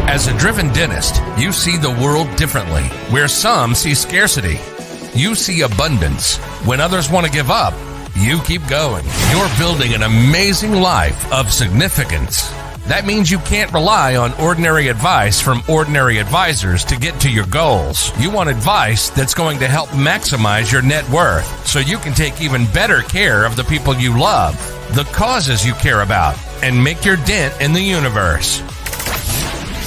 As a driven dentist, you see the world differently. Where some see scarcity, you see abundance. When others want to give up, you keep going. You're building an amazing life of significance. That means you can't rely on ordinary advice from ordinary advisors to get to your goals. You want advice that's going to help maximize your net worth so you can take even better care of the people you love, the causes you care about, and make your dent in the universe.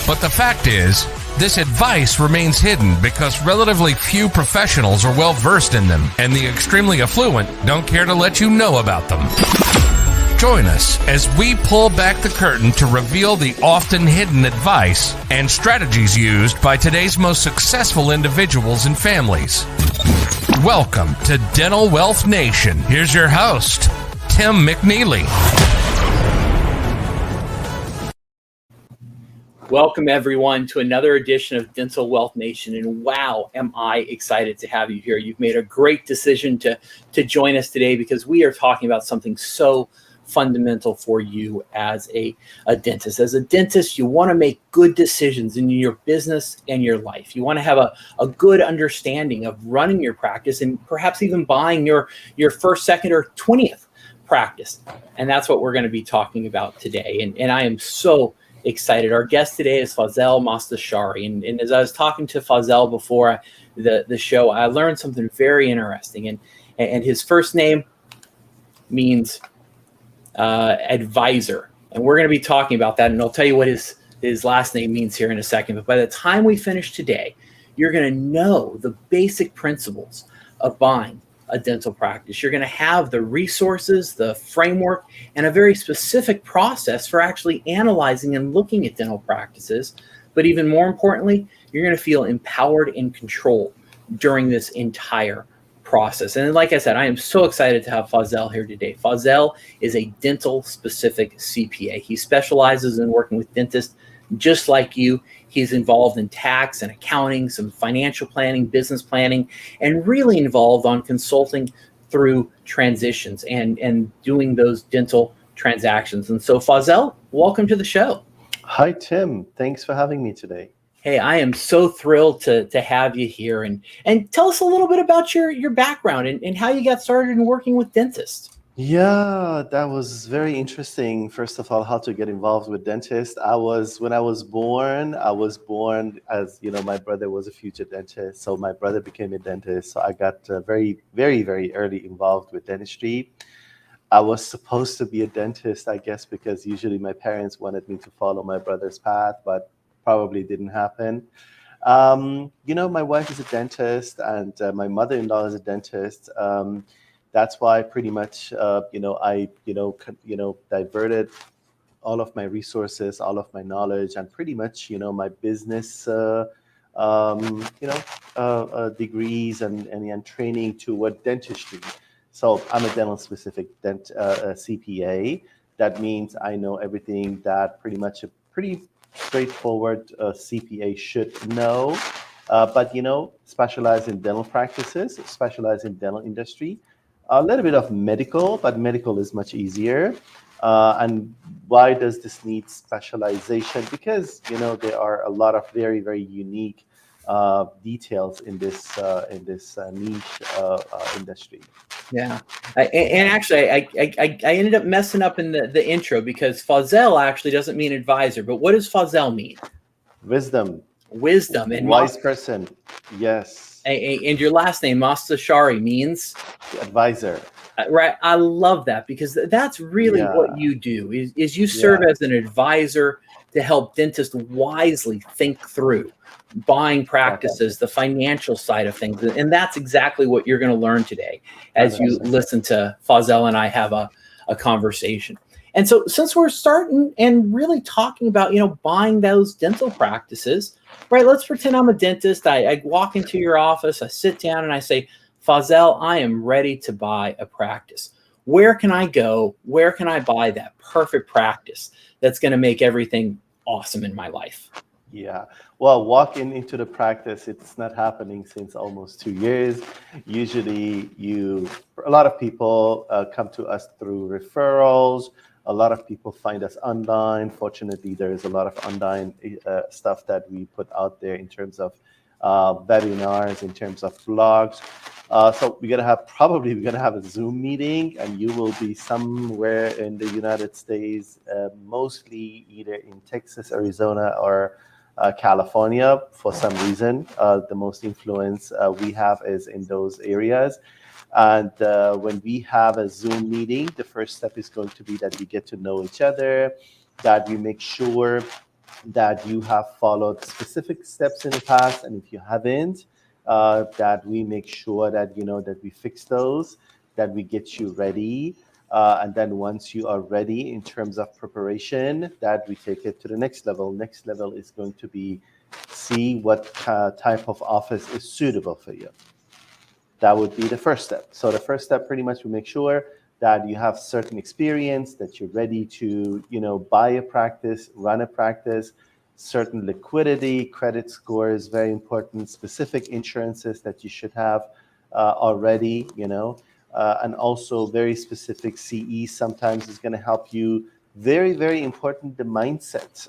But the fact is, this advice remains hidden because relatively few professionals are well versed in them, and the extremely affluent don't care to let you know about them. Join us as we pull back the curtain to reveal the often hidden advice and strategies used by today's most successful individuals and families. Welcome to Dental Wealth Nation. Here's your host, Tim McNeely. Welcome, everyone, to another edition of Dental Wealth Nation. And wow, am I excited to have you here. You've made a great decision to join us today because we are talking about something so fundamental for you as a dentist. As a dentist, you want to make good decisions in your business and your life. You want to have a good understanding of running your practice and perhaps even buying your first, second, or 20th practice. And that's what we're going to be talking about today. And I am so excited. Our guest today is Fazel Mostashari. And as I was talking to Fazel before the show, I learned something very interesting. And his first name means advisor. And we're going to be talking about that. And I'll tell you what his last name means here in a second. But by the time we finish today, you're going to know the basic principles of buying a dental practice. You're going to have the resources, the framework, and a very specific process for actually analyzing and looking at dental practices. But even more importantly, you're going to feel empowered and controlled during this entire process. And like I said, I am so excited to have Fazel here today. Fazel is a dental-specific CPA. He specializes in working with dentists just like you. He's involved in tax and accounting, some financial planning, business planning, and really involved on consulting through transitions and doing those dental transactions. And so, Fazel, welcome to the show. Hi, Tim. Thanks for having me today. Hey, I am so thrilled to have you here. And tell us a little bit about your background and how you got started in working with dentists. Yeah, that was very interesting. First of all, how to get involved with dentists. When I was born as, my brother was a future dentist. So my brother became a dentist. So I got very, very, very early involved with dentistry. I was supposed to be a dentist, I guess, because usually my parents wanted me to follow my brother's path, but probably didn't happen. My wife is a dentist and my mother-in-law is a dentist. That's why pretty much, I diverted all of my resources, all of my knowledge, and pretty much, my business, degrees and training toward dentistry. So I'm a dental-specific CPA. That means I know everything that pretty much a pretty straightforward CPA should know. But specialize in dental practices, specialize in dental industry. A little bit of medical, but medical is much easier. And why does this need specialization? Because, there are a lot of very, very unique details in this niche industry. Yeah. And actually, I ended up messing up in the intro because Fazel actually doesn't mean advisor. But what does Fazel mean? Wisdom. And wise person. Yes. And your last name, Mostashari, means? Advisor. Right. I love that because that's really what you do is you serve as an advisor to help dentists wisely think through buying practices, the financial side of things. And that's exactly what you're going to learn today as you listen to Fazel and I have a conversation. And so since we're starting and really talking about, buying those dental practices, right, let's pretend I'm a dentist. I walk into your office, I sit down and I say, Fazel, I am ready to buy a practice. Where can I go? Where can I buy that perfect practice that's going to make everything awesome in my life? Yeah. Well, walking into the practice, it's not happening since almost 2 years. Usually a lot of people come to us through referrals, A lot of people find us online. Fortunately, there is a lot of online stuff that we put out there in terms of webinars, in terms of blogs. So we're gonna have a Zoom meeting, and you will be somewhere in the United States, mostly either in Texas, Arizona, or California. For some reason, the most influence we have is in those areas. And when we have a Zoom meeting, the first step is going to be that we get to know each other, that we make sure that you have followed specific steps in the past, and if you haven't, that we make sure that that we fix those, that we get you ready, and then once you are ready in terms of preparation, that we take it to the next level. Next level is going to be see what type of office is suitable for you. That would be the first step. So the first step, pretty much, we make sure that you have certain experience, that you're ready to, buy a practice, run a practice, certain liquidity, credit score is very important, specific insurances that you should have already, and also very specific CE sometimes is going to help you. Very, very important, the mindset.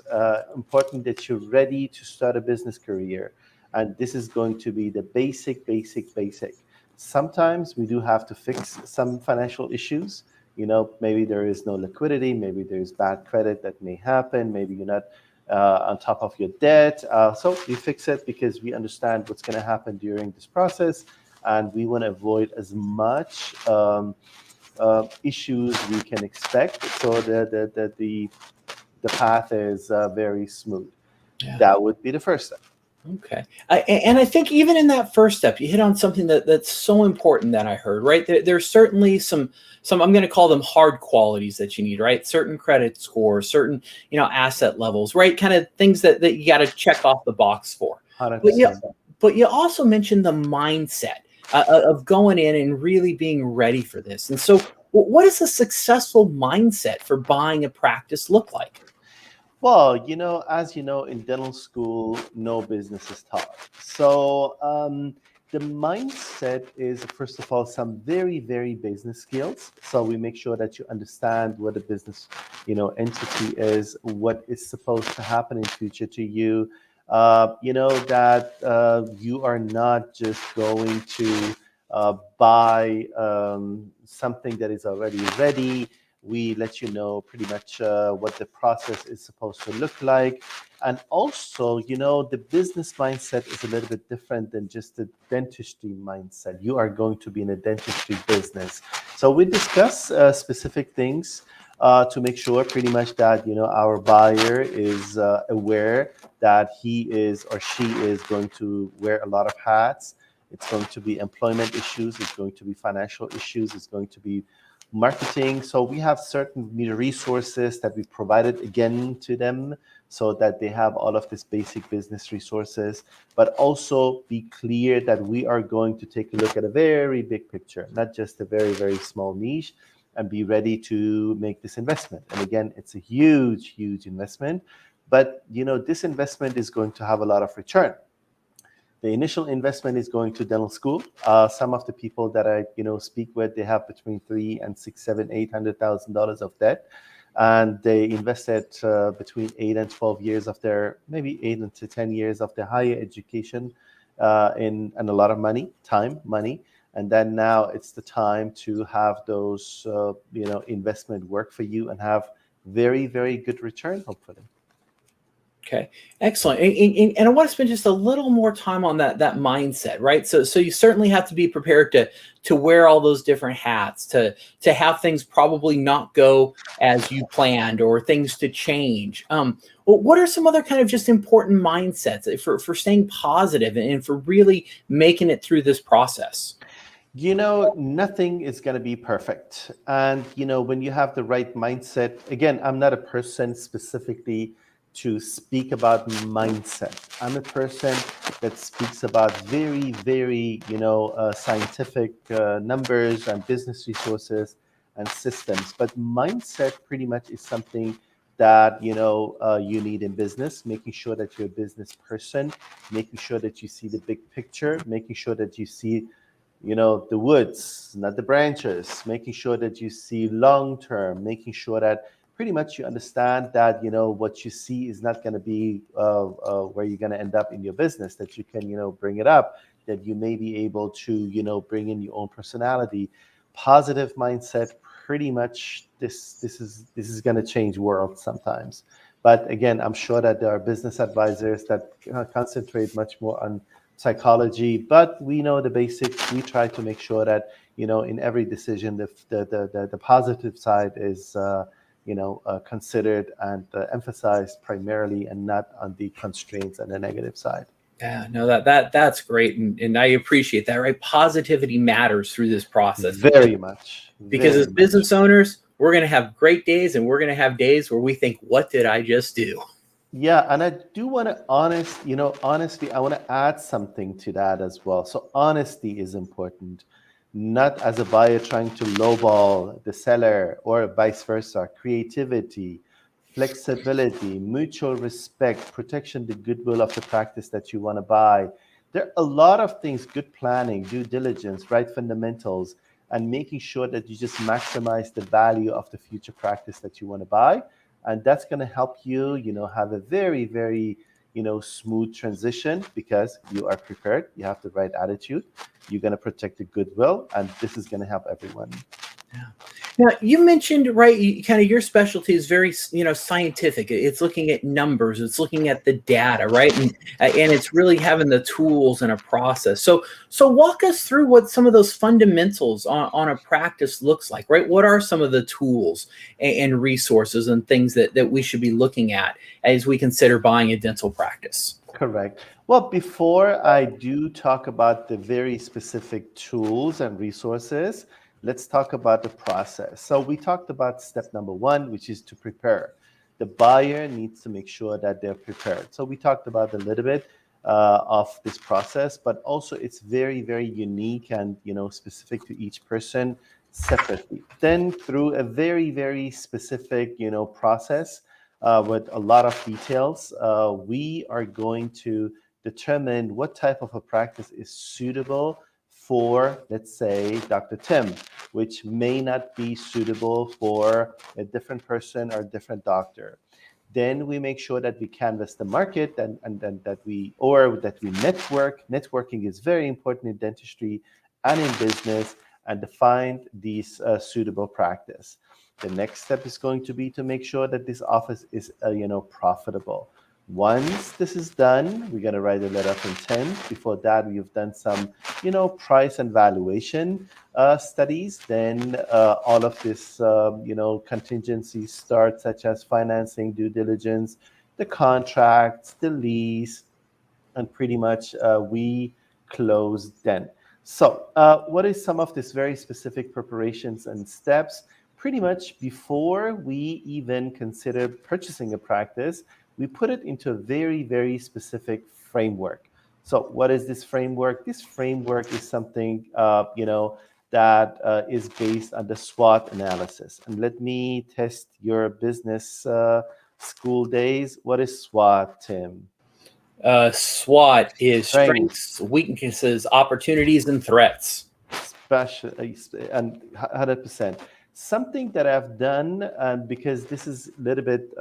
Important that you're ready to start a business career. And this is going to be the basic. Sometimes we do have to fix some financial issues. Maybe there is no liquidity, maybe there's bad credit that may happen, maybe you're not on top of your debt. So we fix it because we understand what's going to happen during this process, and we want to avoid as much issues we can expect, so that the path is very smooth. Yeah. That would be the first step. Okay. And I think even in that first step, you hit on something that's so important that I heard, right? There's certainly some I'm going to call them hard qualities that you need, right? Certain credit scores, certain, asset levels, right? Kind of things that you got to check off the box for. 100%. But you also mentioned the mindset of going in and really being ready for this. And so what does a successful mindset for buying a practice look like? Well, as you know, in dental school, no business is taught. So the mindset is, first of all, some very, very business skills. So we make sure that you understand what a business, entity is, what is supposed to happen in future to you. That you are not just going to buy something that is already ready. We let you know pretty much what the process is supposed to look like. And also, the business mindset is a little bit different than just the dentistry mindset. You are going to be in a dentistry business. So we discuss specific things to make sure pretty much that, our buyer is aware that he is or she is going to wear a lot of hats. It's going to be employment issues. It's going to be financial issues. It's going to be marketing. So we have certain resources that we provided again to them so that they have all of this basic business resources, but also be clear that we are going to take a look at a very big picture, not just a very, very small niche, and be ready to make this investment. And again, it's a huge, huge investment, but this investment is going to have a lot of return. The initial investment is going to dental school. Some of the people that I speak with, they have between $300,000 and $600,000, $800,000 of debt, and they invested between 8 and 12 years of their, maybe 8 to 10 years of their higher education in a lot of money, and then now it's the time to have those investment work for you and have very, very good return, hopefully. Okay, excellent. And I want to spend just a little more time on that mindset, right? So you certainly have to be prepared to wear all those different hats, to have things probably not go as you planned or things to change. What are some other kind of just important mindsets for staying positive and for really making it through this process? Nothing is going to be perfect. And, when you have the right mindset, again, I'm not a person specifically to speak about mindset. I'm a person that speaks about very, very, scientific numbers and business resources and systems. But mindset pretty much is something that, you need in business, making sure that you're a business person, making sure that you see the big picture, making sure that you see the woods, not the branches, making sure that you see long-term, making sure that pretty much you understand that, what you see is not going to be where you're going to end up in your business, that you can, bring it up, that you may be able to, bring in your own personality, positive mindset. Pretty much this is going to change world sometimes. But again, I'm sure that there are business advisors that concentrate much more on psychology, but we know the basics. We try to make sure that, in every decision, the positive side is considered and emphasized primarily, and not on the constraints and the negative side. Yeah, no, that's great, and I appreciate that. Right, positivity matters through this process Very much. because as business owners, we're going to have great days, and we're going to have days where we think, "What did I just do?" Yeah, and I do want to honestly, I want to add something to that as well. So honesty is important, not as a buyer trying to lowball the seller or vice versa. Creativity, flexibility, mutual respect, protection, the goodwill of the practice that you want to buy. There are a lot of things, good planning, due diligence, right fundamentals, and making sure that you just maximize the value of the future practice that you want to buy. And that's going to help you, have a very, very, smooth transition, because you are prepared. You have the right attitude. You're going to protect the goodwill, and this is going to help everyone. Yeah. Now, you mentioned, right, kind of your specialty is very, scientific. It's looking at numbers. It's looking at the data, right? And it's really having the tools and a process. So walk us through what some of those fundamentals on a practice looks like, right? What are some of the tools and resources and things that we should be looking at as we consider buying a dental practice? Correct. Well, before I do talk about the very specific tools and resources, let's talk about the process. So we talked about step number one, which is to prepare. The buyer needs to make sure that they're prepared. So we talked about a little bit of this process, but also it's very, very unique and, specific to each person separately. Then through a very, very specific, process with a lot of details, we are going to determine what type of a practice is suitable for, let's say, Dr. Tim, which may not be suitable for a different person or a different doctor. Then we make sure that we canvass the market and that we network. Networking is very important in dentistry and in business, and to find these suitable practice. The next step is going to be to make sure that this office is, profitable. Once this is done, we're going to write a letter of intent. Before that, we've done some, price and valuation studies. Then all of this, contingencies start, such as financing, due diligence, the contracts, the lease, and pretty much we close then. So what is some of this very specific preparations and steps? Pretty much before we even consider purchasing a practice, we put it into a very, very specific framework. So what is this framework? This framework is something, that is based on the SWOT analysis. And let me test your business school days. What is SWOT, Tim? SWOT is strengths, weaknesses, opportunities, and threats. And 100%. Something that I've done, because this is a little bit,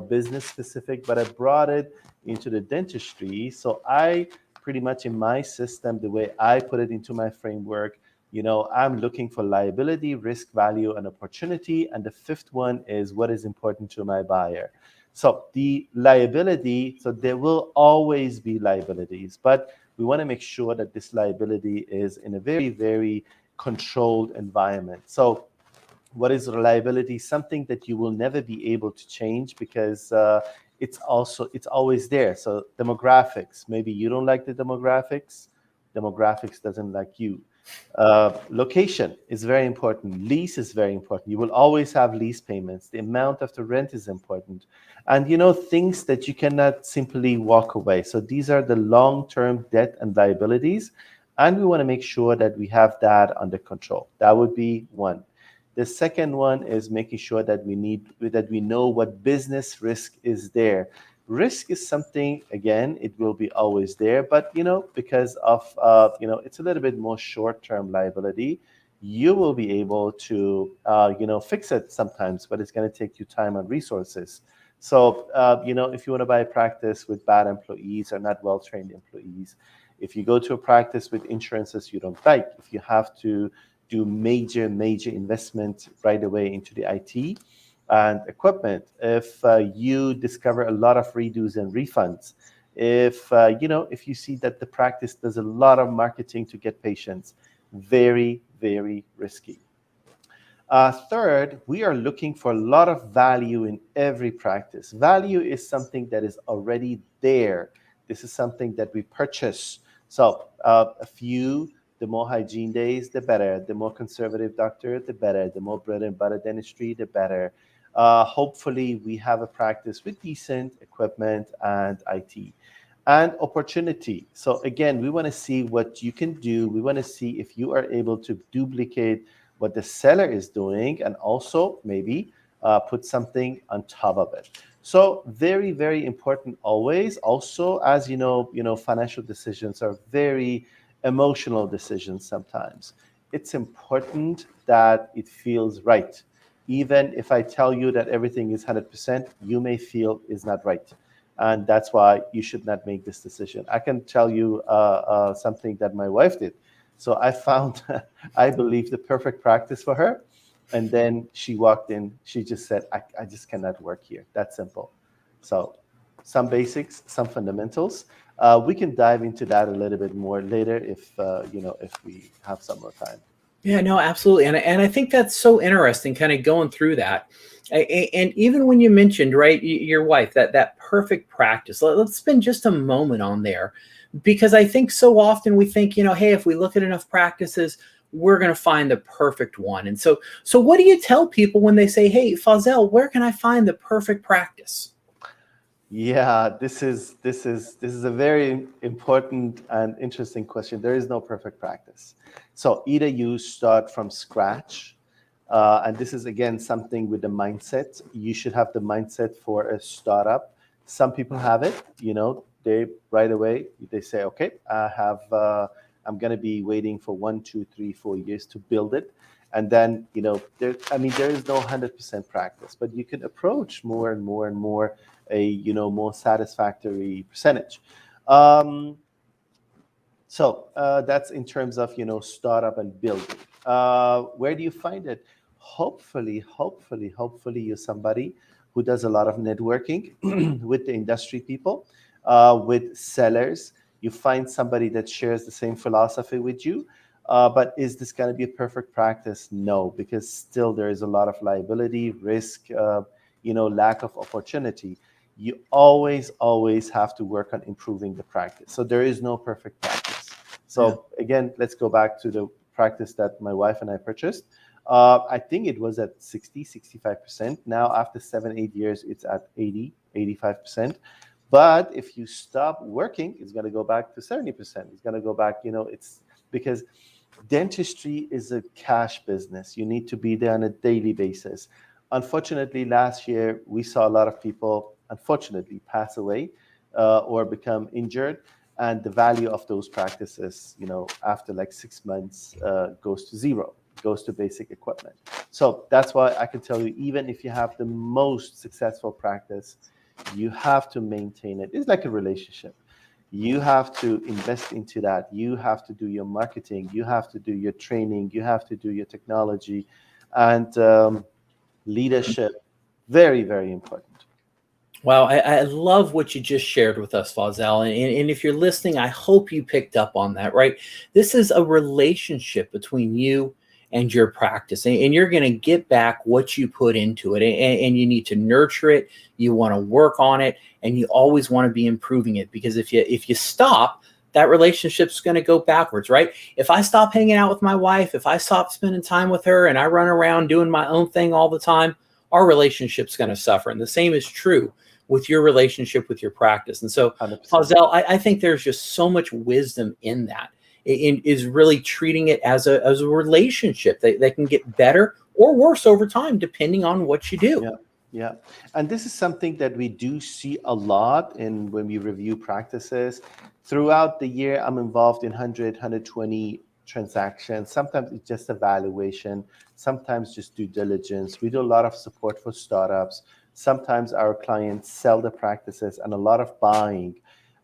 business specific, but I brought it into the dentistry. So I pretty much, in my system, the way I put it into my framework, I'm looking for liability, risk, value, and opportunity. And the fifth one is what is important to my buyer. So the liability, so there will always be liabilities, but we want to make sure that this liability is in a very, very controlled environment. So what is reliability? Something that you will never be able to change, because it's always there. So demographics, maybe you don't like the demographics doesn't like you. Location is very important. Lease is very important. You will always have lease payments. The amount of the rent is important. And things that you cannot simply walk away. So these are the long-term debt and liabilities, and we want to make sure that we have that under control. That would be one. The second one is making sure that we know what business risk is there. Risk is something, again, it will be always there, but because of it's a little bit more short-term liability. you will be able to, fix it sometimes, but it's going to take you time and resources. So, if you want to buy a practice with bad employees or not well-trained employees, if you go to a practice with insurances you don't like, if you have to do major investment right away into the IT and equipment, if you discover a lot of redos and refunds, if you see that the practice does a lot of marketing to get patients, very, very risky. Third, we are looking for a lot of value in every practice. Value is something that is already there. This is something that we purchase. So the more hygiene days, the better. The more conservative doctor, the better. The more bread and butter dentistry, the better. Hopefully, we have a practice with decent equipment and IT. And opportunity. So again, we want to see what you can do. We want to see if you are able to duplicate what the seller is doing, and also maybe put something on top of it. So very, very important always. Also, as you know, financial decisions are very emotional decisions sometimes. It's important that it feels right. Even if I tell you that everything is 100%, you may feel is not right. And that's why you should not make this decision. I can tell you something that my wife did. So I found, I believe, the perfect practice for her. And then she walked in, she just said, I just cannot work here. That's simple. So some basics, some fundamentals. We can dive into that a little bit more later if we have some more time. Yeah, no, absolutely. And I think that's so interesting, kind of going through that. And even when you mentioned, right, your wife, that perfect practice, let's spend just a moment on there, because I think so often we think, hey, if we look at enough practices, we're going to find the perfect one. And so what do you tell people when they say, hey, Fazel, where can I find the perfect practice? Yeah, this is a very important and interesting question. There is no perfect practice. So either you start from scratch, and this is again something with the mindset. You should have the mindset for a startup. Some people have it. They right away they say, okay, I'm going to be waiting for 1, 2, 3, 4 years to build it. And then, there is no 100% practice, but you can approach more and more and more a more satisfactory percentage. So that's in terms of startup and building. Where do you find it? Hopefully you're somebody who does a lot of networking with the industry people, with sellers. You find somebody that shares the same philosophy with you. But is this going to be a perfect practice? No, because still there is a lot of liability, risk, lack of opportunity. You always have to work on improving the practice. So there is no perfect practice. So again, let's go back to the practice that my wife and I purchased. I think it was at 65%. Now after 7-8 years, it's at 85%. But if you stop working, it's going to go back to 70%. It's going to go back, it's because dentistry is a cash business. You need to be there on a daily basis. Unfortunately, last year, we saw a lot of people, unfortunately, pass away or become injured. And the value of those practices, after like 6 months, goes to zero, goes to basic equipment. So that's why I can tell you, even if you have the most successful practice, you have to maintain it. It's like a relationship. You have to invest into that. You have to do your marketing. You have to do your training. You have to do your technology and leadership. Very, very important. Wow, I love what you just shared with us, Fazel. And if you're listening, I hope you picked up on that, right? This is a relationship between you and your practice, and you're going to get back what you put into it, and you need to nurture it. You want to work on it, and you always want to be improving it, because if you stop, that relationship's going to go backwards, right? If I stop hanging out with my wife, if I stop spending time with her and I run around doing my own thing all the time, our relationship's going to suffer. And the same is true with your relationship with your practice. And so, 100%. Fazel, I think there's just so much wisdom in that. It is really treating it as a relationship that can get better or worse over time, depending on what you do. Yeah. And this is something that we do see a lot when we review practices. Throughout the year, I'm involved in 100, 120 transactions. Sometimes it's just evaluation. Sometimes just due diligence. We do a lot of support for startups. Sometimes our clients sell the practices and a lot of buying.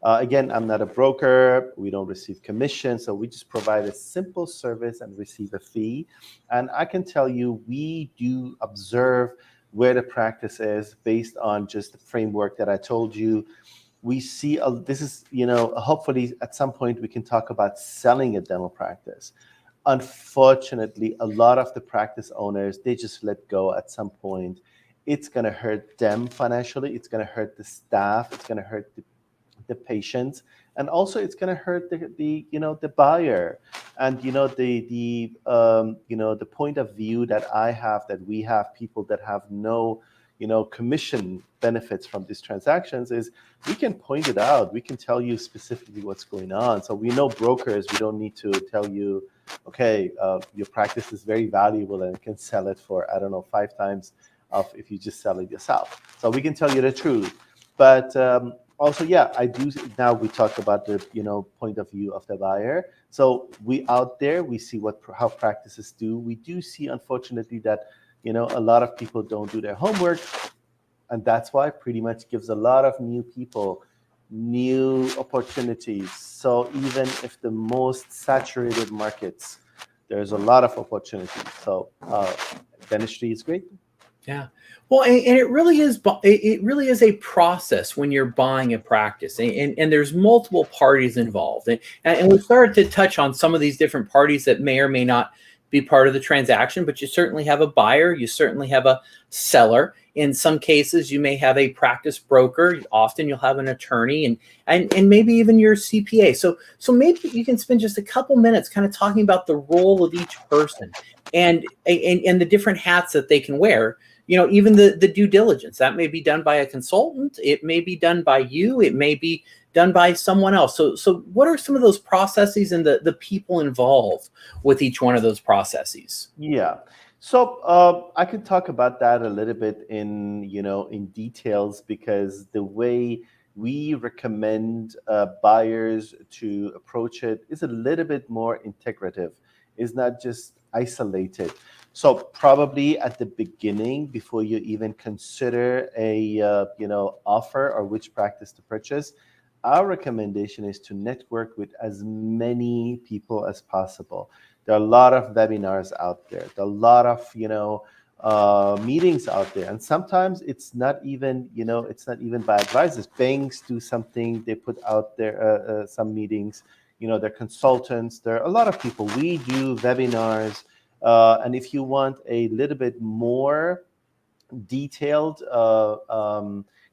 Again, I'm not a broker. We don't receive commission. So we just provide a simple service and receive a fee. And I can tell you, we do observe where the practice is based on just the framework that I told you. We see, this is, hopefully at some point we can talk about selling a dental practice. Unfortunately, a lot of the practice owners, they just let go at some point. It's going to hurt them financially. It's going to hurt the staff. It's going to hurt the patients, and also it's going to hurt the buyer. And the point of view that I have, that we have, people that have no commission benefits from these transactions, is we can point it out. We can tell you specifically what's going on. So we know brokers, we don't need to tell you, okay, your practice is very valuable and you can sell it for, I don't know, 5 times of if you just sell it yourself. So we can tell you the truth. But also, yeah, I do. Now we talk about the point of view of the buyer. So we out there, we see how practices do. We do see, unfortunately, that a lot of people don't do their homework, and that's why pretty much gives a lot of new people new opportunities. So even if the most saturated markets, there's a lot of opportunities. So dentistry is great. Yeah. Well, and it really is a process when you're buying a practice, and there's multiple parties involved. And we started to touch on some of these different parties that may or may not be part of the transaction, but you certainly have a buyer, you certainly have a seller. In some cases, you may have a practice broker. Often you'll have an attorney and maybe even your CPA. So maybe you can spend just a couple minutes kind of talking about the role of each person and the different hats that they can wear. Even the due diligence, that may be done by a consultant. It may be done by you. It may be done by someone else. So what are some of those processes and the people involved with each one of those processes? Yeah. So I could talk about that a little bit in details, because the way we recommend buyers to approach it is a little bit more integrative. It's not just isolated. So probably at the beginning, before you even consider a offer or which practice to purchase, our recommendation is to network with as many people as possible. There are a lot of webinars out there. There are a lot of meetings out there, and sometimes it's not even by advisors. Banks do something; they put out there some meetings. They're consultants. There are a lot of people. We do webinars. And if you want a little bit more detailed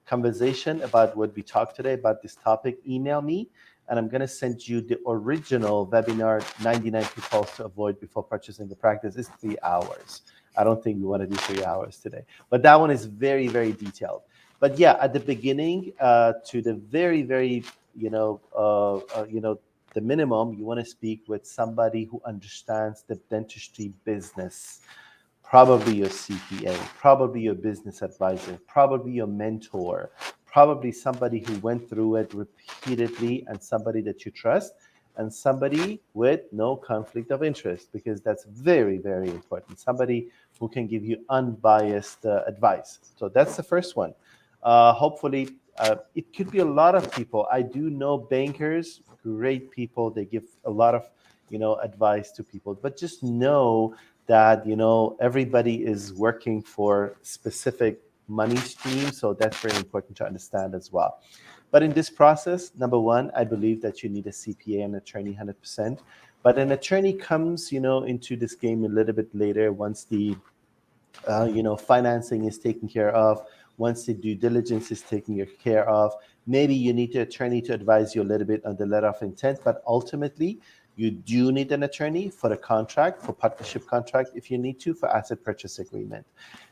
conversation about what we talked today about this topic, email me, and I'm going to send you the original webinar, 99 Pitfalls to Avoid Before Purchasing the Practice. It's 3 hours. I don't think we want to do 3 hours today, but that one is very, very detailed. But yeah, at the beginning, to the very, very, the minimum, you want to speak with somebody who understands the dentistry business, probably your CPA, probably your business advisor, probably your mentor, probably somebody who went through it repeatedly, and somebody that you trust, and somebody with no conflict of interest, because that's very, very important. Somebody who can give you unbiased advice. So that's the first one. Hopefully, it could be a lot of people. I do know bankers, great people. They give a lot of, advice to people. But just know that, everybody is working for specific money streams. So that's very important to understand as well. But in this process, number one, I believe that you need a CPA and attorney 100%. But an attorney comes, into this game a little bit later, once the, financing is taken care of, once the due diligence is taken care of. Maybe you need an attorney to advise you a little bit on the letter of intent, but ultimately, you do need an attorney for the contract, for partnership contract, if you need to, for asset purchase agreement.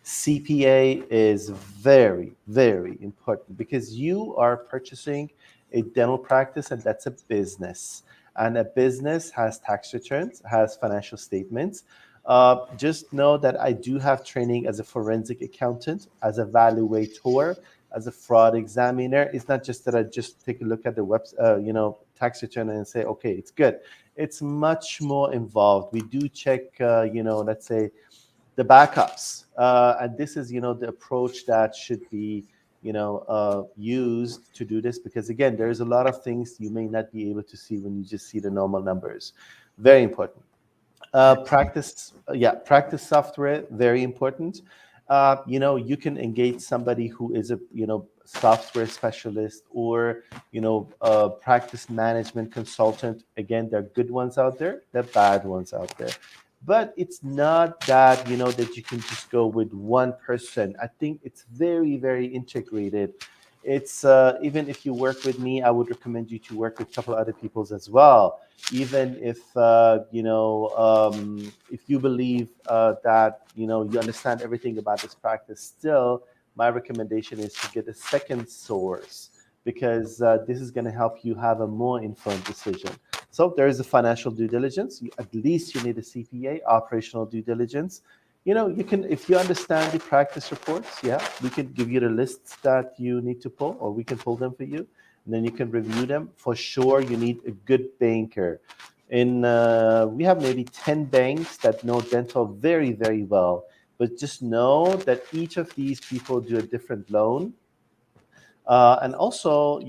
CPA is very, very important, because you are purchasing a dental practice, and that's a business. And a business has tax returns, has financial statements. Just know that I do have training as a forensic accountant, as a valuator, as a fraud examiner. It's not just that I just take a look at the tax return and say, okay, it's good. It's much more involved. We do check, let's say the backups. And this is, the approach that should be, used to do this, because again, there's a lot of things you may not be able to see when you just see the normal numbers. Very important. Practice software, very important. You can engage somebody who is a, software specialist, or, a practice management consultant. Again, there are good ones out there, there are bad ones out there. But it's not that, that you can just go with one person. I think it's very, very integrated. It's even if you work with me, I would recommend you to work with a couple other peoples as well. Even if if you believe that you understand everything about this practice, still my recommendation is to get a second source, because this is going to help you have a more informed decision. So there is a financial due diligence. At least you need a CPA, operational due diligence. You can, if you understand the practice reports, we can give you the lists that you need to pull, or we can pull them for you, and then you can review them. For sure, you need a good banker. We have maybe 10 banks that know dental very, very well, but just know that each of these people do a different loan. And also,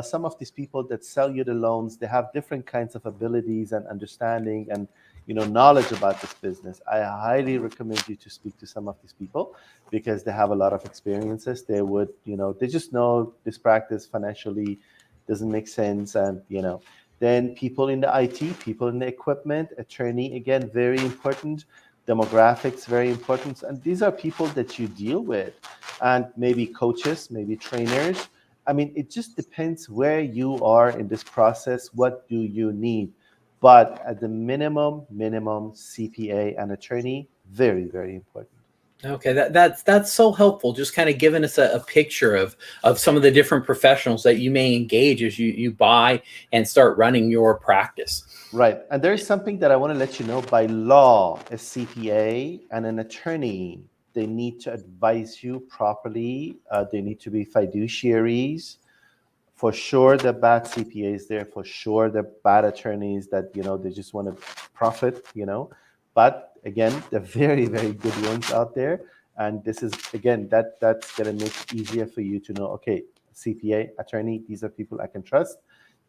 some of these people that sell you the loans, they have different kinds of abilities and understanding and knowledge about this business. I highly recommend you to speak to some of these people, because they have a lot of experiences. They would, they just know this practice financially doesn't make sense. And, then people in the IT, people in the equipment, attorney, again, very important. Demographics, very important. And these are people that you deal with, and maybe coaches, maybe trainers. I mean, it just depends where you are in this process. What do you need? But at the minimum, CPA and attorney, very, very important. Okay, that's so helpful. Just kind of giving us a picture of some of the different professionals that you may engage as you buy and start running your practice. Right. And there's something that I want to let you know. By law, a CPA and an attorney, they need to advise you properly. They need to be fiduciaries. For sure, the bad CPAs there. For sure, the bad attorneys that, they just want to profit, But again, the very, very good ones out there. And this is, again, that's going to make it easier for you to know, okay, CPA, attorney, these are people I can trust.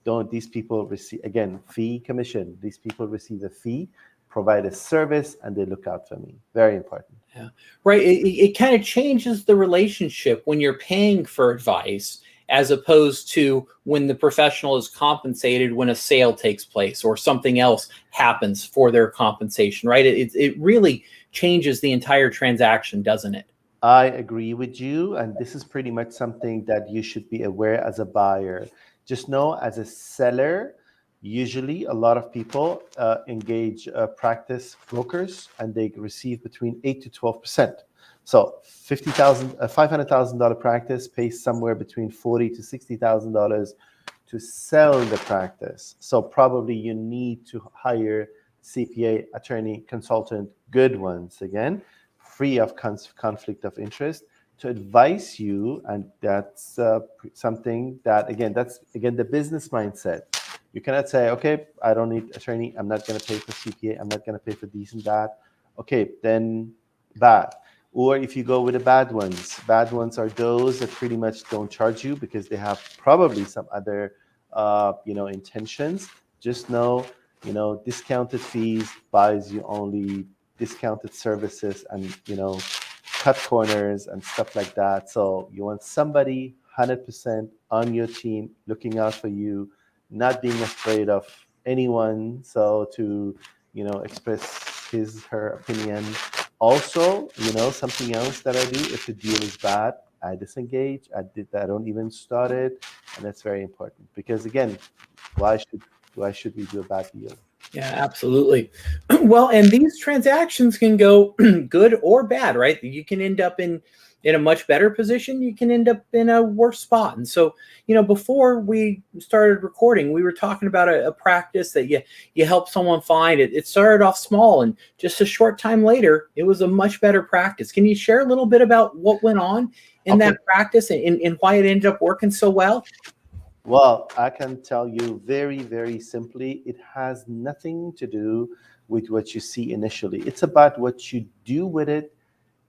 Don't these people receive, again, fee, commission. These people receive a fee, provide a service, and they look out for me. Very important. Yeah, right. It kind of changes the relationship when you're paying for advice, as opposed to when the professional is compensated when a sale takes place or something else happens for their compensation, right? It really changes the entire transaction, doesn't it? I agree with you. And this is pretty much something that you should be aware as a buyer. Just know, as a seller, usually a lot of people engage practice brokers, and they receive between 8 to 12%. So $500,000 practice pays somewhere between $40,000 to $60,000 to sell the practice. So probably you need to hire CPA, attorney, consultant, good ones, again, free of conflict of interest, to advise you. And that's something that, again, the business mindset. You cannot say, okay, I don't need attorney. I'm not going to pay for CPA. I'm not going to pay for these and that. Okay, then bad. Or if you go with the bad ones are those that pretty much don't charge you because they have probably some other, intentions. Just know, discounted fees buys you only discounted services and, cut corners and stuff like that. So you want somebody 100% on your team, looking out for you, not being afraid of anyone. So to, express her opinion. Also, something else that I do, if the deal is bad, I disengage. I don't even start it. And that's very important, because again, why should we do a bad deal? Yeah, absolutely. Well, and these transactions can go good or bad, right? You can end up in a much better position. You can end up in a worse spot. And so, before we started recording, we were talking about a practice that you help someone find. It started off small, and just a short time later, it was a much better practice. Can you share a little bit about what went on in that practice and why it ended up working so well? Well, I can tell you very, very simply, it has nothing to do with what you see initially. It's about what you do with it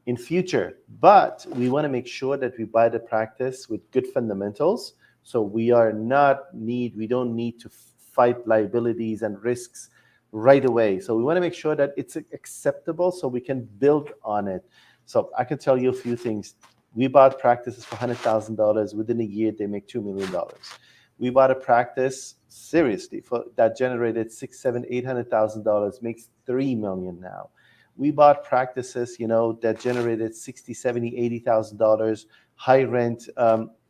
in future. But we want to make sure that we buy the practice with good fundamentals. So we don't need to fight liabilities and risks right away. So we want to make sure that it's acceptable so we can build on it. So I can tell you a few things. We bought practices for $100,000. Within a year, they make $2 million. We bought a practice seriously that generated $600,000, $700,000, $800,000, makes $3 million now. We bought practices, that generated $60,000, $70,000, $80,000, high rent.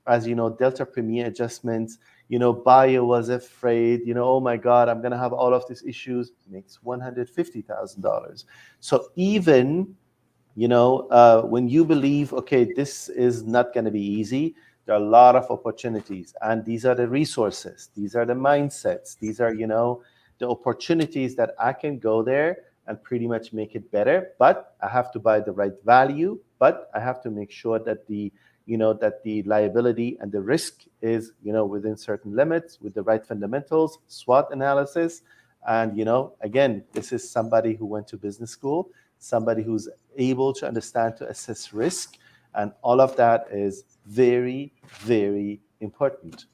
As you know, Delta Premier adjustments. Buyer was afraid. Oh my God, I'm gonna have all of these issues. Makes $150,000. So even when you believe, okay, this is not going to be easy, there are a lot of opportunities, and these are the resources, these are the mindsets, these are the opportunities that I can go there and pretty much make it better. But I have to buy the right value, but I have to make sure that the liability and the risk is within certain limits, with the right fundamentals, SWOT analysis. And again, this is somebody who went to business school, somebody who's able to understand, to assess risk, and all of that is very, very important.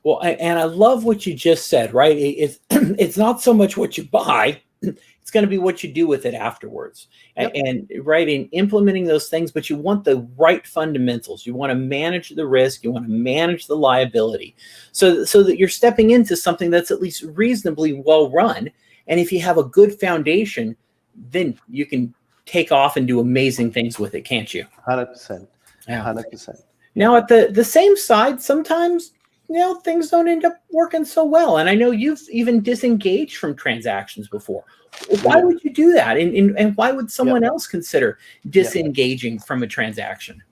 Well, and I love what you just said, right? It's not so much what you buy, it's going to be what you do with it afterwards. Yep. And right, in implementing those things, but you want the right fundamentals. You want to manage the risk, you want to manage the liability, so that you're stepping into something that's at least reasonably well run. And if you have a good foundation, then you can take off and do amazing things with it, can't you? 100%. 100%. Now, at the same side, sometimes things don't end up working so well. And I know you've even disengaged from transactions before. Why would you do that? And why would someone else consider disengaging from a transaction?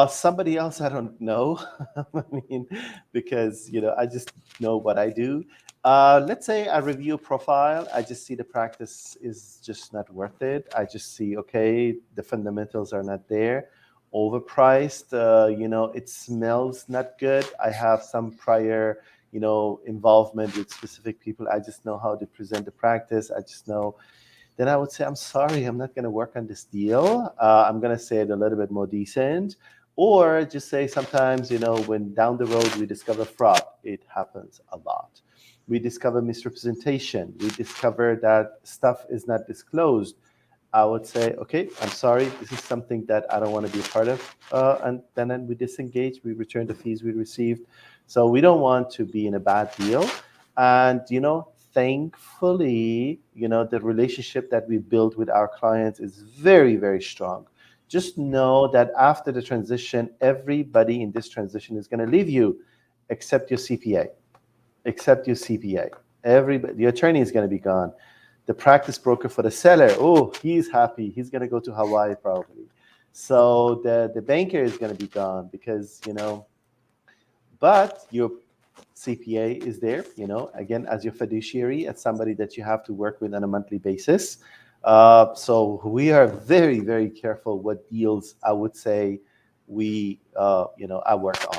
Somebody else, I don't know. I mean, because I just know what I do. Let's say I review a profile. I just see the practice is just not worth it. I just see, okay, the fundamentals are not there. Overpriced, it smells not good. I have some prior, involvement with specific people. I just know how to present the practice. I just know. Then I would say, I'm sorry, I'm not going to work on this deal. I'm going to say it a little bit more decent. Or just say sometimes, when down the road we discover fraud, it happens a lot. We discover misrepresentation. We discover that stuff is not disclosed. I would say, okay, I'm sorry, this is something that I don't want to be a part of. And then we disengage, we return the fees we received. So we don't want to be in a bad deal. And, thankfully, the relationship that we build with our clients is very, very strong. Just know that after the transition, everybody in this transition is going to leave you except your CPA. Everybody, the attorney is going to be gone. The practice broker for the seller, he's happy. He's going to go to Hawaii probably. So the banker is going to be gone because, but your CPA is there, again, as your fiduciary, as somebody that you have to work with on a monthly basis. So we are very, very careful what deals I would say I work on.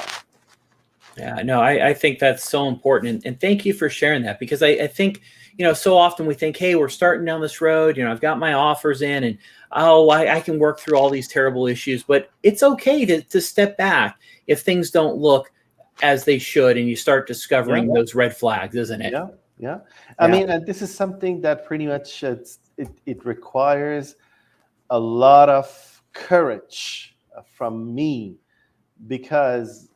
Yeah, no, I think that's so important. And thank you for sharing that, because I think, so often we think, hey, we're starting down this road, I've got my offers in and, I can work through all these terrible issues, but it's okay to step back if things don't look as they should and you start discovering those red flags, isn't it? Yeah. I mean, and this is something that pretty much it requires a lot of courage from me, because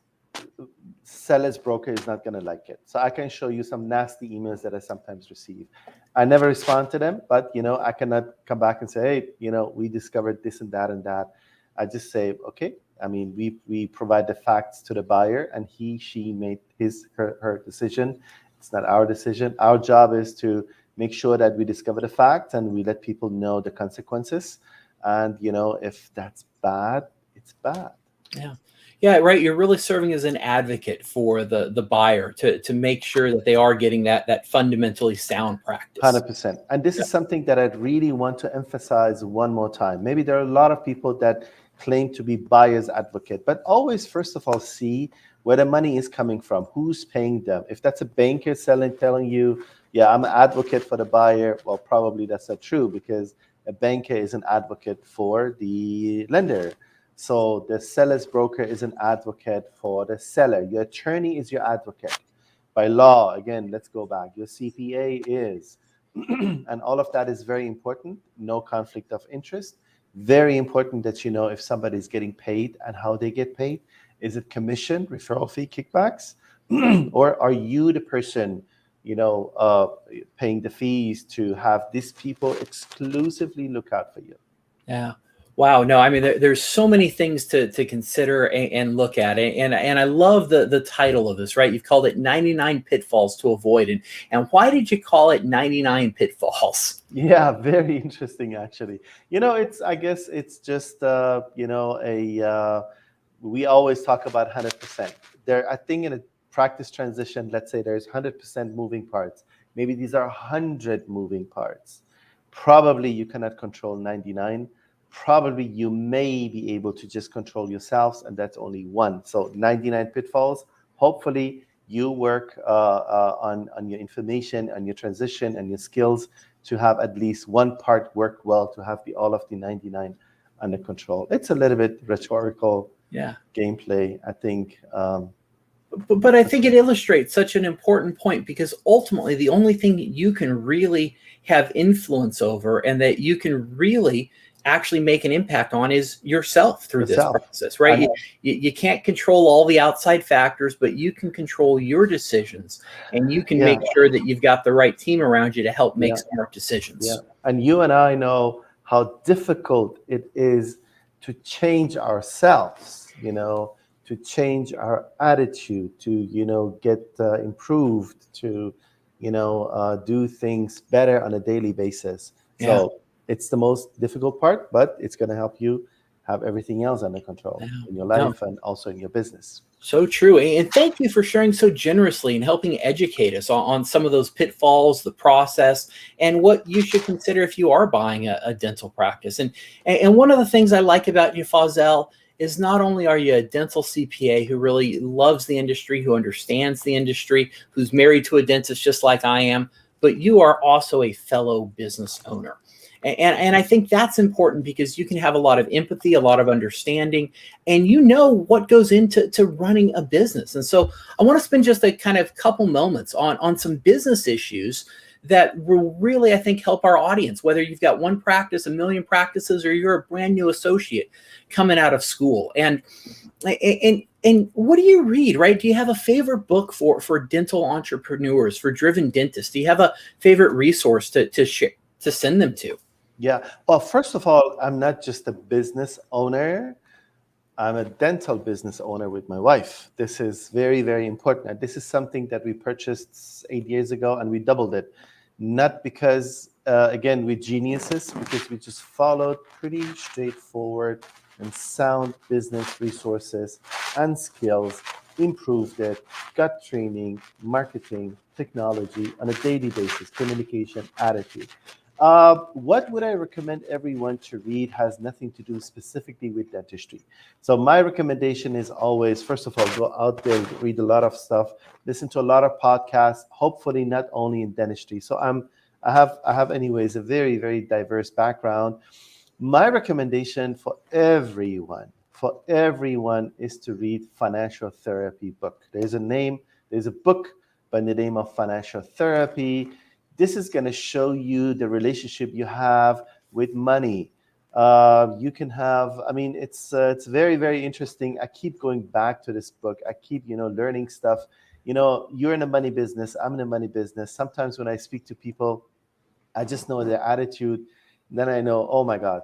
seller's broker is not going to like it. So I can show you some nasty emails that I sometimes receive. I never respond to them, but I cannot come back and say, hey, we discovered this and that and that. I just say, okay. I mean, we provide the facts to the buyer, and she made her decision. It's not our decision. Our job is to make sure that we discover the facts and we let people know the consequences. And if that's bad, it's bad. Yeah, right. You're really serving as an advocate for the buyer to make sure that they are getting that fundamentally sound practice. 100%. And this is something that I really want to emphasize one more time. Maybe there are a lot of people that claim to be buyer's advocate, but always, first of all, see where the money is coming from, who's paying them. If that's a banker telling you, yeah, I'm an advocate for the buyer, well, probably that's not true, because a banker is an advocate for the lender. So the seller's broker is an advocate for the seller. Your attorney is your advocate. By law, again, let's go back. Your CPA is, and all of that is very important. No conflict of interest. Very important that you know if somebody's getting paid and how they get paid. Is it commission, referral fee, kickbacks? Or are you the person, paying the fees to have these people exclusively look out for you? Yeah. Wow. No, I mean, there's so many things to consider and look at. And I love the title of this, right? You've called it 99 Pitfalls to Avoid. And why did you call it 99 Pitfalls? Yeah, very interesting, actually. I guess it's just, we always talk about 100%. I think in a practice transition, let's say there's 100% moving parts. Maybe these are 100 moving parts. Probably you cannot control 99. Probably you may be able to just control yourselves, and that's only one. So 99 pitfalls. Hopefully you work on your information and your transition and your skills to have at least one part work well, to have all of the 99 under control. It's a little bit rhetorical gameplay, I think. But I think it illustrates such an important point, because ultimately the only thing you can really have influence over and that you can really actually make an impact on is yourself through this process, right? You can't control all the outside factors, but you can control your decisions, and you can make sure that you've got the right team around you to help make smart decisions. Yeah. And you and I know how difficult it is to change ourselves, to change our attitude, to, get improved, to, do things better on a daily basis. So it's the most difficult part, but it's going to help you have everything else under control in your life and also in your business. So true. And thank you for sharing so generously and helping educate us on some of those pitfalls, the process, and what you should consider if you are buying a dental practice. And one of the things I like about you, Fazel, is not only are you a dental CPA who really loves the industry, who understands the industry, who's married to a dentist just like I am, but you are also a fellow business owner. And I think that's important, because you can have a lot of empathy, a lot of understanding, and you know what goes into running a business. And so I want to spend just a kind of couple moments on some business issues that will really, I think, help our audience, whether you've got one practice, a million practices, or you're a brand new associate coming out of school. And what do you read, right? Do you have a favorite book for dental entrepreneurs, for driven dentists? Do you have a favorite resource to send them to? Yeah. Well, first of all, I'm not just a business owner. I'm a dental business owner with my wife. This is very, very important. And this is something that we purchased 8 years ago, and we doubled it. Not because, again, we're geniuses, because we just followed pretty straightforward and sound business resources and skills, improved it, got training, marketing, technology on a daily basis, communication, attitude. What would I recommend everyone to read has nothing to do specifically with dentistry. So my recommendation is always, first of all, go out there, read a lot of stuff, listen to a lot of podcasts, hopefully not only in dentistry. So I have anyways a very, very diverse background. My recommendation for everyone is to read Financial Therapy book. There's a book by the name of Financial Therapy. This is going to show you the relationship you have with money. You can have, it's very, very interesting. I keep going back to this book. I keep, learning stuff. You're in the money business. I'm in the money business. Sometimes when I speak to people, I just know their attitude. Then I know, oh my God,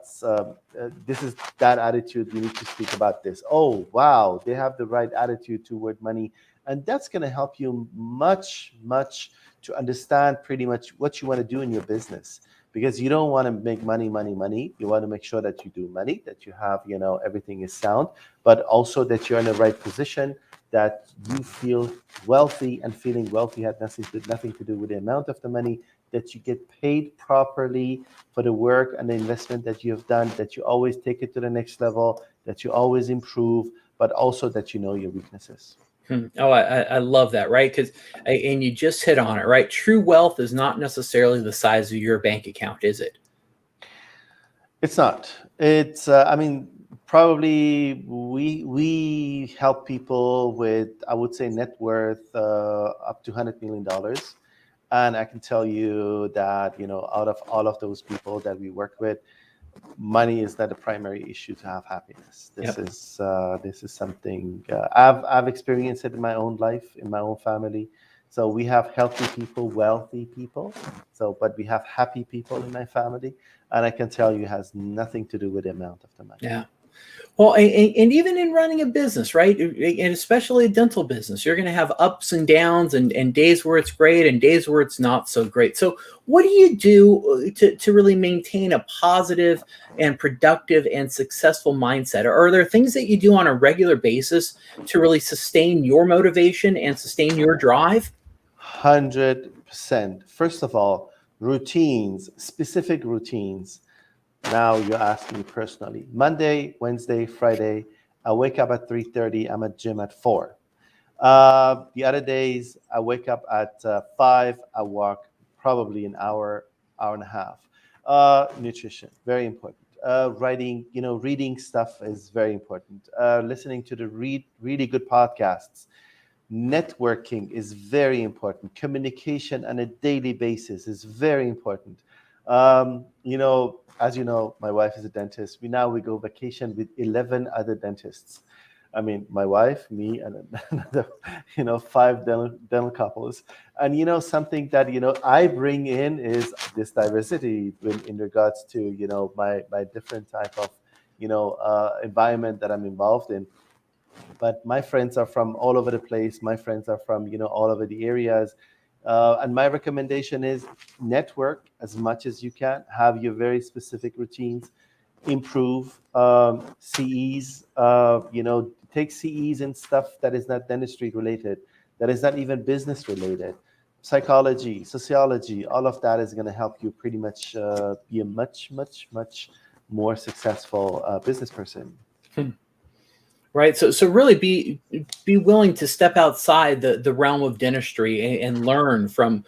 this is that attitude. We need to speak about this. Oh, wow, they have the right attitude toward money. And that's going to help you much, much to understand pretty much what you want to do in your business, because you don't want to make money. You want to make sure that you do money, that you have, everything is sound, but also that you're in the right position, that you feel wealthy, and feeling wealthy had nothing to do with the amount of the money, that you get paid properly for the work and the investment that you have done, that you always take it to the next level, that you always improve, but also that you know your weaknesses. Oh, I love that, right? Because, and you just hit on it, right? True wealth is not necessarily the size of your bank account, is it? It's not. It's. I mean, probably we help people with, I would say, net worth up to $100 million, and I can tell you that out of all of those people that we work with, money is not the primary issue to have happiness. This Yep. is something I've experienced it in my own life, in my own family. So we have healthy people, wealthy people. So, but we have happy people in my family, and I can tell you, it has nothing to do with the amount of the money. Yeah. Well, and even in running a business, right? And especially a dental business, you're going to have ups and downs and days where it's great and days where it's not so great. So what do you do to really maintain a positive and productive and successful mindset? Are there things that you do on a regular basis to really sustain your motivation and sustain your drive? 100%. First of all, routines, specific routines. Now you're asking me personally. Monday, Wednesday, Friday, I wake up at 3:30. I'm at gym at 4. The other days, I wake up at 5. I walk probably an hour, hour and a half. Nutrition, very important. Writing, reading stuff is very important. Listening to the really good podcasts. Networking is very important. Communication on a daily basis is very important. As you know, my wife is a dentist. We go vacation with 11 other dentists. I mean, my wife, me, and another, 5 dental couples. And something that I bring in is this diversity in regards to my different type of environment that I'm involved in. But my friends are from all over the place. My friends are from all over the areas. And my recommendation is network as much as you can. Have your very specific routines. Improve CEs. Take CEs and stuff that is not dentistry related, that is not even business related. Psychology, sociology, all of that is going to help you pretty much be a much, much, much more successful business person. Right. So really be willing to step outside the realm of dentistry and learn from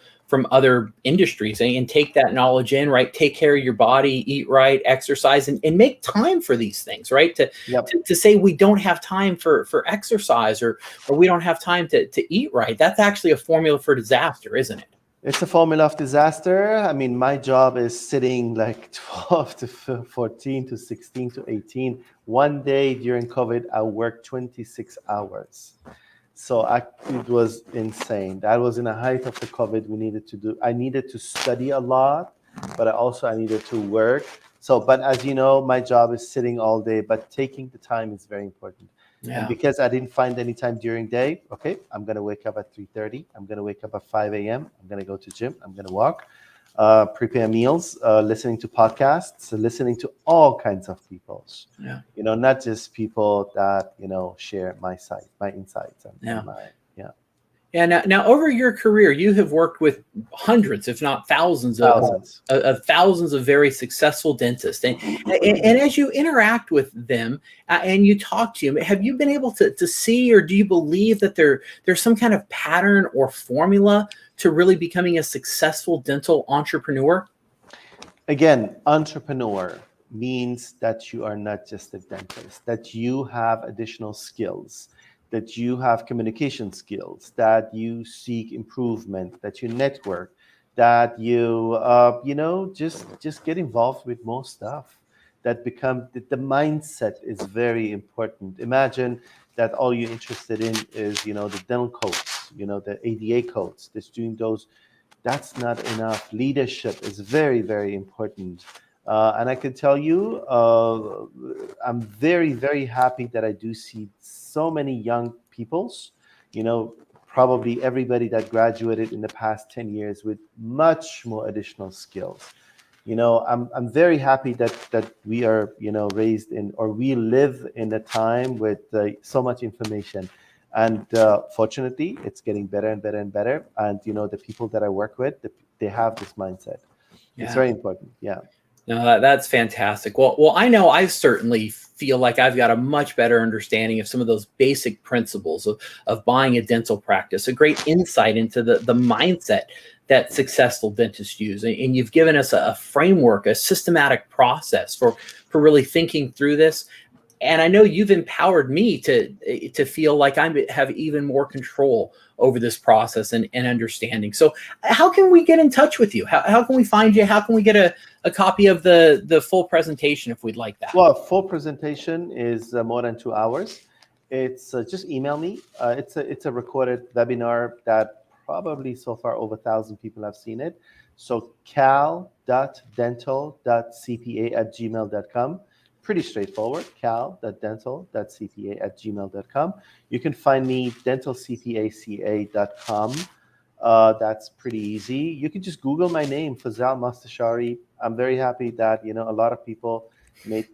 other industries and take that knowledge in, right? Take care of your body, eat right, exercise, and make time for these things, right? To say we don't have time for exercise or we don't have time to eat right, that's actually a formula for disaster, isn't it? It's a formula of disaster. I mean, my job is sitting like 12 to 14 to 16 to 18. One day during COVID, I worked 26 hours. So it was insane. That was in the height of the COVID. I needed to study a lot, but I needed to work. So, but as you know, my job is sitting all day, but taking the time is very important. Yeah. And because I didn't find any time during day, okay, I'm going to wake up at 3:30. I'm going to wake up at 5 a.m. I'm going to go to gym. I'm going to walk, prepare meals, listening to podcasts, listening to all kinds of people. Yeah. Not just people that, share my insights. Yeah. Yeah. Yeah. Now, over your career, you have worked with hundreds, if not thousands of very successful dentists, and as you interact with them and you talk to them, have you been able to see, or do you believe that there's some kind of pattern or formula to really becoming a successful dental entrepreneur? Again, entrepreneur means that you are not just a dentist, that you have additional skills, that you have communication skills, that you seek improvement, that you network, that you just get involved with more stuff. That the mindset is very important. Imagine that all you're interested in is the dental codes, the ADA codes, just doing those. That's not enough. Leadership is very, very important. And I can tell you, I'm very, very happy that I do see so many young peoples, probably everybody that graduated in the past 10 years with much more additional skills. I'm very happy that we are, raised in, or we live in a time with so much information. And fortunately, it's getting better and better and better. And, the people that I work with, they have this mindset. Yeah. It's very important. Yeah. No, that's fantastic. Well, I know I certainly feel like I've got a much better understanding of some of those basic principles of buying a dental practice, a great insight into the mindset that successful dentists use. And you've given us a framework, a systematic process for really thinking through this. And I know you've empowered me to feel like I have even more control over this process and understanding. So how can we get in touch with you? How can we find you? How can we get a copy of the full presentation if we'd like that? Well, full presentation is more than 2 hours. It's just email me. It's a recorded webinar that probably so far over 1,000 people have seen it. So cal.dental.cpa@gmail.com. Pretty straightforward, cal.dental.cpa@gmail.com. You can find me dentalcpaca.com. That's pretty easy. You can just Google my name, Fazel Mostashari. I'm very happy that, a lot of people made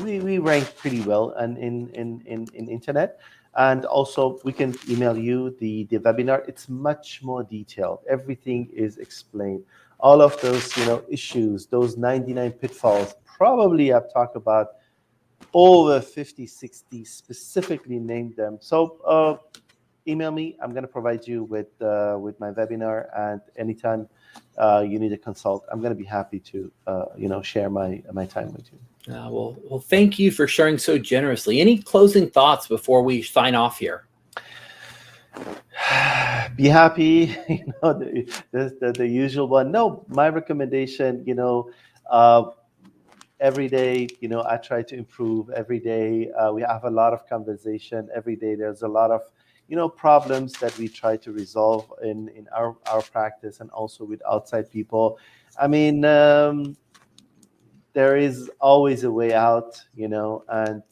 we rank pretty well in internet. And also we can email you the webinar. It's much more detailed. Everything is explained. All of those, issues, those 99 pitfalls, probably I've talked about over 50, 60, specifically named them. So email me. I'm going to provide you with my webinar, and anytime you need a consult, I'm going to be happy to share my time with you. Well, thank you for sharing so generously. Any closing thoughts before we sign off here? Be happy, the usual one. No, my recommendation, every day, I try to improve every day. We have a lot of conversation every day. There's a lot of, problems that we try to resolve in our practice and also with outside people. I mean, there is always a way out, and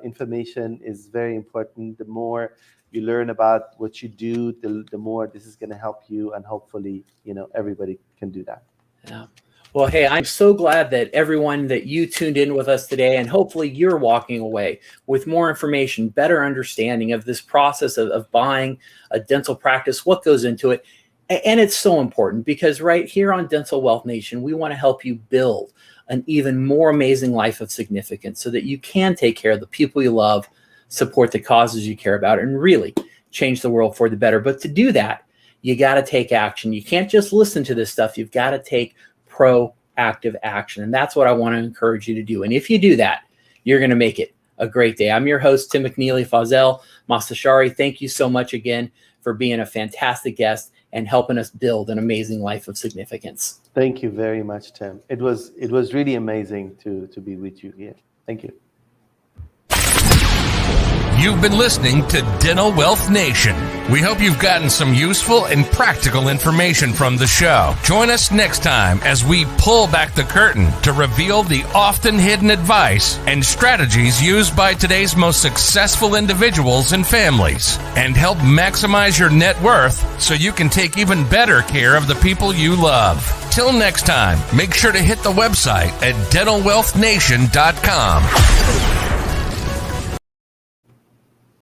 information is very important. The more you learn about what you do, the more this is going to help you, and hopefully, everybody can do that. Yeah. Well, hey, I'm so glad that everyone that you tuned in with us today, and hopefully you're walking away with more information, better understanding of this process of buying a dental practice, what goes into it. And it's so important because right here on Dental Wealth Nation, we want to help you build an even more amazing life of significance so that you can take care of the people you love, support the causes you care about, and really change the world for the better. But to do that, you got to take action. You can't just listen to this stuff. You've got to take proactive action. And that's what I want to encourage you to do. And if you do that, you're going to make it a great day. I'm your host, Tim McNeely. Fazel Mostashari, thank you so much again for being a fantastic guest and helping us build an amazing life of significance. Thank you very much, Tim. It was really amazing to be with you here. Thank you. You've been listening to Dental Wealth Nation. We hope you've gotten some useful and practical information from the show. Join us next time as we pull back the curtain to reveal the often hidden advice and strategies used by today's most successful individuals and families, and help maximize your net worth so you can take even better care of the people you love. Till next time, make sure to hit the website at dentalwealthnation.com.